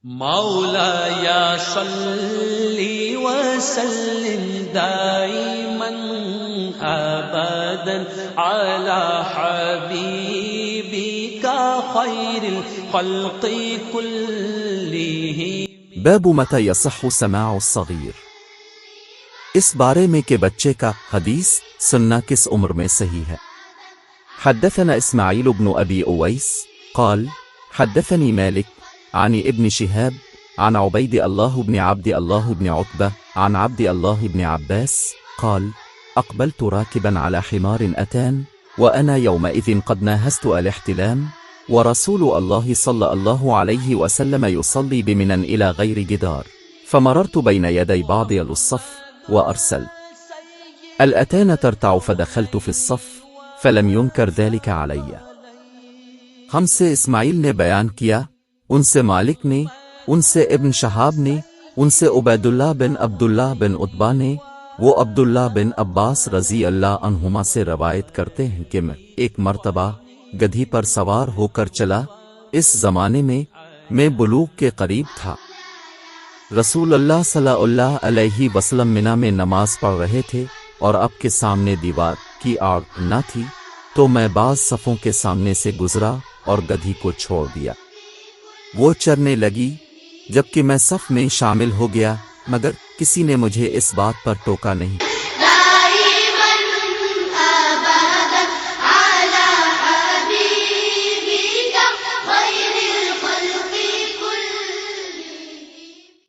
मौलाया सल्ली व सल्लिम दाइमन अबदन अला हबीबिका खैरिल खल्क़ि कुल्लिही। बाब मता यसह समाउ सगीर। इस बारे में कि बच्चे का हदीस सुनना किस उम्र में सही है। हद्दथना इस्माईल इब्न अबी उवैस क़ाल हद्दथनी मालिक आन इब्न शिहाब आन उबैद अल्लाह इब्न अब्द अल्लाह इब्न उतबा आन अब्द अल्लाह इब्न अब्बास क़ाल अक़बलत राकिबन अला हिमार अतान व अना यौमइज़ क़द नाहज़्तु अल-इह्तिलाम व रसूल अल्लाह सल्लल्लाहु अलैहि वसल्लम युसल्ली बिमिनन इला गैरि जिदार फमररतु बैन यदै बाद अल-सफ़ व अरसल अल-अतान तरतअ फदखलतु फ़ी الصफ़ फलम युनकर ज़ालिक अलैया। हमसे इस्माईल ने बयान किया, उनसे मालिक ने, उनसे इब्न शहाब ने, उनसे उबैदुल्लाह बिन अब्दुल्लाह बिन उतबा ने, वो अब्दुल्लाह बिन अब्बास रज़ी अल्लाह अन्हुमा से रवायत करते हैं कि मैं एक मर्तबा गधी पर सवार होकर चला। इस ज़माने में मैं बुलूग के करीब था। रसूल अल्लाह सल्लल्लाहु अलैहि वसल्लम मिना में नमाज पढ़ रहे थे और अब के सामने दीवार की आड़ न थी, तो मैं बाज़ सफ़ों के सामने से गुज़रा और गधी को छोड़ दिया। वो चरने लगी, जबकि मैं सफ़ में शामिल हो गया, मगर किसी ने मुझे इस बात पर टोका नहीं।